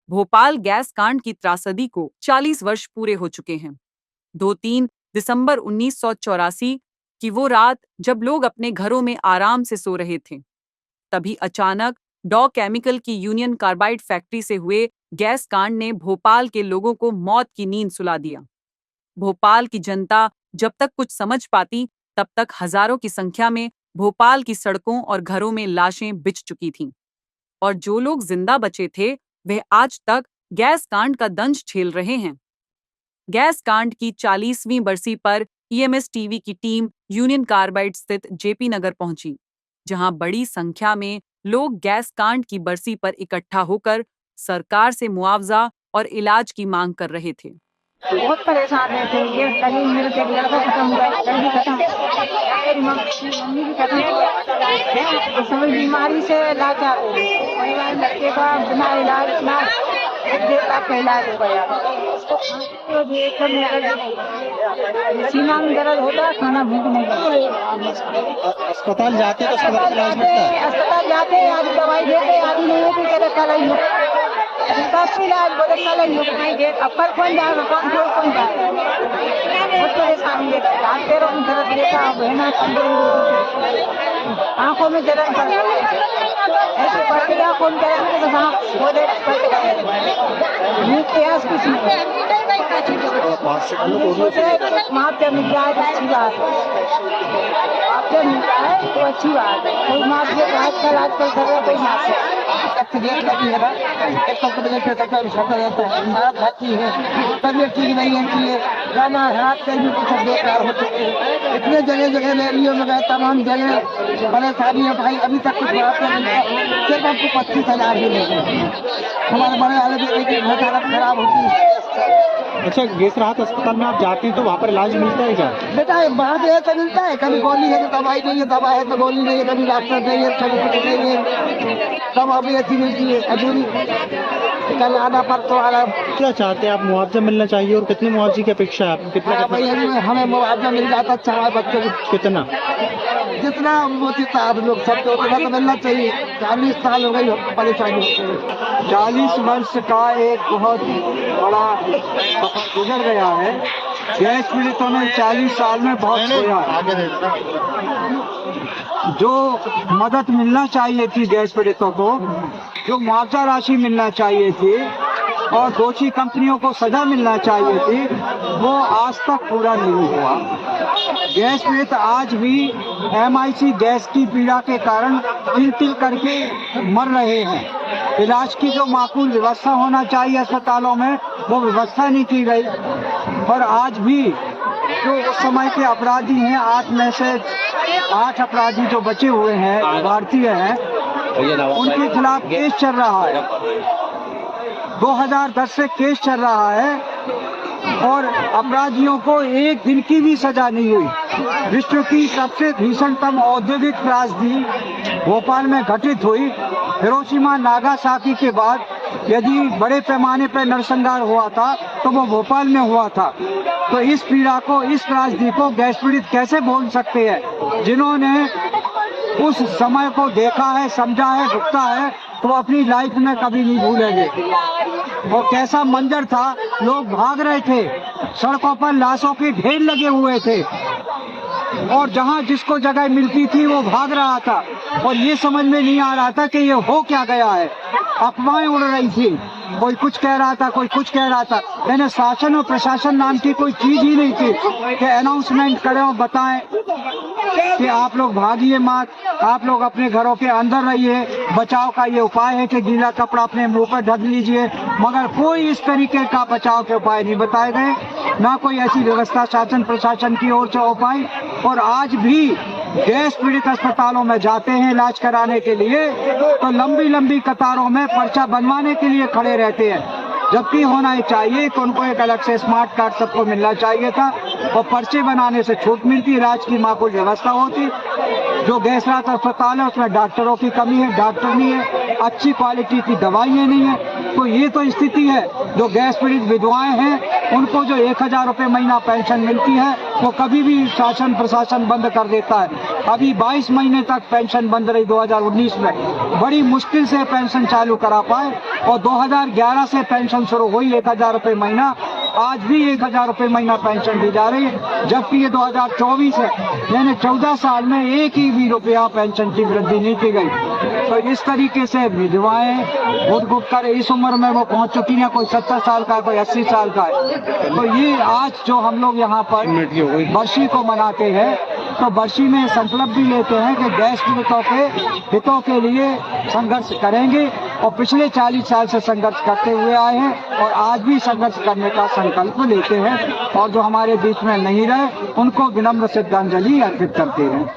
Bhopal gas कांड की त्रासदी को 40 वर्ष पूरे हो चुके हैं। 2-3 दिसंबर 1984 की वो रात जब लोग अपने घरों में आराम से सो रहे थे, तभी अचानक डॉ केमिकल की यूनियन कार्बाइड फैक्ट्री से हुए गैस कांड ने भोपाल के लोगों को मौत की नींद सुला दिया। भोपाल की जनता जब तक कुछ समझ पाती, तब तक हजारों की संख्या में भोपाल की सड़कों और घरों में लाशें बिछ चुकी थीं। और जो लोग जिंदा बचे थे, वे आज तक गैस कांड का दंश झेल रहे हैं। गैस कांड की 40वीं बरसी पर ईएमएस टीवी की टीम यूनियन कार्बाइड स्थित जेपी नगर पहुंची, जहां बड़ी संख्या में लोग गैस कांड की बरसी पर इकट्ठा होकर सरकार से मुआवजा और इलाज की मांग कर रहे थे। बहुत परेशान रहते हैं। ये कहीं मेरे एक लड़का खत्म हुआ, लड़की खत्म, मेरी मम्मी भी खत्म है। सभी बीमारी से लाचार हो गए। परिवार लड़के का बिना इलाज इतना 1.5 लाख का इलाज हो गया। तो देखकर मेरा सीना में दर्द होता, खाना भूख नहीं लगता। अस्पताल जाते तो अस्पताल जाते आज दवाई देते, आज नहीं होती कहते कल आई इलाज बोले कल नहीं दे। अब कल कौन जाएगा, कौन जाएगा। बहुत परेशानी है। हाथ पैरों में दर्द देता, बहना आंखों में दर्द कर ऐसे पड़ गया, कौन करेगा तो हाँ बोले प्रयास कुछ नहीं। मुआवजा मिल जाए तो अच्छी बात है, मुआवजा मिल जाए तो अच्छी बात है। कोई मुआवजे आजकल कर रहा कोई मुआवजा तबियत ठीक नहीं है, गाना हाथ पे भी कुछ बेकार हो चुके हैं। इतने जगह रैलियों में गए, तमाम जगह परेशानी है भाई। अभी तक कुछ सिर्फ आपको 25,000 मिलेंगे। हमारे बड़े वाले बेटे की हालत खराब होती है। अच्छा, गैस राहत अस्पताल में आप जाते हैं तो वहाँ पर इलाज मिलता है क्या? बेटा वहाँ पे तो मिलता है, कभी गोली है तो दवाई नहीं है, दवा है तो गोली नहीं है, कभी डॉक्टर नहीं है, कभी कुछ नहीं है। दवा भी अच्छी मिलती है, अधूरी कल आधा पर तो आधा। क्या चाहते हैं आप? मुआवजा मिलना चाहिए और कितनी मुआवजे की अपेक्षा है आपको? कितना भाई हमें मुआवजा मिल जाता अच्छा हमारे बच्चों को। कितना? जितना होता आप लोग सबको उतना तो मिलना चाहिए। 40 साल हो गई परेशानी। 40 वर्ष का एक बहुत बड़ा सफर गुजर गया है। गैस पीड़ितों ने 40 साल में बहुत खोया है। जो मदद मिलना चाहिए थी गैस पीड़ितों को, जो मुआवजा राशि मिलना चाहिए थी और दोषी कंपनियों को सजा मिलना चाहिए थी, वो आज तक पूरा नहीं हुआ। गैस पीड़ित आज भी एमआईसी गैस की पीड़ा के कारण तिल करके मर रहे हैं। इलाज की जो माकूल व्यवस्था होना चाहिए अस्पतालों में, वो व्यवस्था नहीं की गई। और आज भी जो उस समय के अपराधी हैं, 8 में से 8 अपराधी जो बचे हुए हैं, भारतीय हैं, उनके खिलाफ केस चल रहा है। 2010 से केस चल रहा है और अपराधियों को एक दिन की भी सजा नहीं हुई। विश्व की सबसे भीषणतम औद्योगिक त्रासदी भोपाल में घटित हुई। हिरोशिमा नागासाकी के बाद यदि बड़े पैमाने पर नरसंहार हुआ था तो वो भोपाल में हुआ था। तो इस पीड़ा को, इस त्रासदी को गैस पीड़ित कैसे भूल सकते हैं? जिन्होंने उस समय को देखा है, समझा है, भुगता है, तो अपनी लाइफ में कभी नहीं भूलेंगे। और कैसा मंजर था, लोग भाग रहे थे, सड़कों पर लाशों के ढेर लगे हुए थे और जहां जिसको जगह मिलती थी वो भाग रहा था। और ये समझ में नहीं आ रहा था कि ये हो क्या गया है। अफवाहें उड़ रही थी, कोई कुछ कह रहा था, कोई कुछ कह रहा था। यानी शासन और प्रशासन नाम की कोई चीज ही नहीं थी कि अनाउंसमेंट करें और बताएं कि आप लोग भागिए मत, आप लोग अपने घरों के अंदर रहिए। बचाव का ये उपाय है कि गीला कपड़ा अपने मुंह पर ढक लीजिए, मगर कोई इस तरीके का बचाव के उपाय नहीं बताए गए, ना कोई ऐसी व्यवस्था शासन प्रशासन की ओर से हो पाई। और आज भी गैस पीड़ित अस्पतालों में जाते हैं इलाज कराने के लिए तो लंबी लंबी कतारों में पर्चा बनवाने के लिए खड़े रहते हैं, जबकि होना ही चाहिए कि उनको एक अलग से स्मार्ट कार्ड सबको मिलना चाहिए था और पर्चे बनाने से छूट मिलती, इलाज की माकूल व्यवस्था होती। जो गैस राहत अस्पताल है उसमें डॉक्टरों की कमी है, डॉक्टर नहीं है, अच्छी क्वालिटी की दवाइयाँ नहीं है। तो ये तो स्थिति है। जो गैस पीड़ित विधवाएं हैं उनको जो 1,000 रुपये महीना पेंशन मिलती है वो कभी भी शासन प्रशासन बंद कर देता है। अभी 22 महीने तक पेंशन बंद रही 2019 में। बड़ी मुश्किल से पेंशन चालू करा पाए और 2011 से पेंशन शुरू हुई 1000 रुपये महीना, आज भी 1000 रुपये महीना पेंशन दी जा रही है, जबकि ये 2024 है, यानी 14 साल में एक ही भी रुपया पेंशन की वृद्धि नहीं की गई। तो इस तरीके से विधवाएं घुट घुट कर इस उम्र में वो पहुंच चुकी हैं, कोई 70 साल का, कोई 80 साल का है। तो ये आज जो हम लोग यहाँ पर बरसी को मनाते हैं, तो बरसी में संकल्प भी लेते हैं कि गैस पीड़ितों के हितों के लिए संघर्ष करेंगे और पिछले 40 साल से संघर्ष करते हुए आए हैं और आज भी संघर्ष करने का संकल्प लेते हैं और जो हमारे बीच में नहीं रहे उनको विनम्र श्रद्धांजलि अर्पित करते हैं।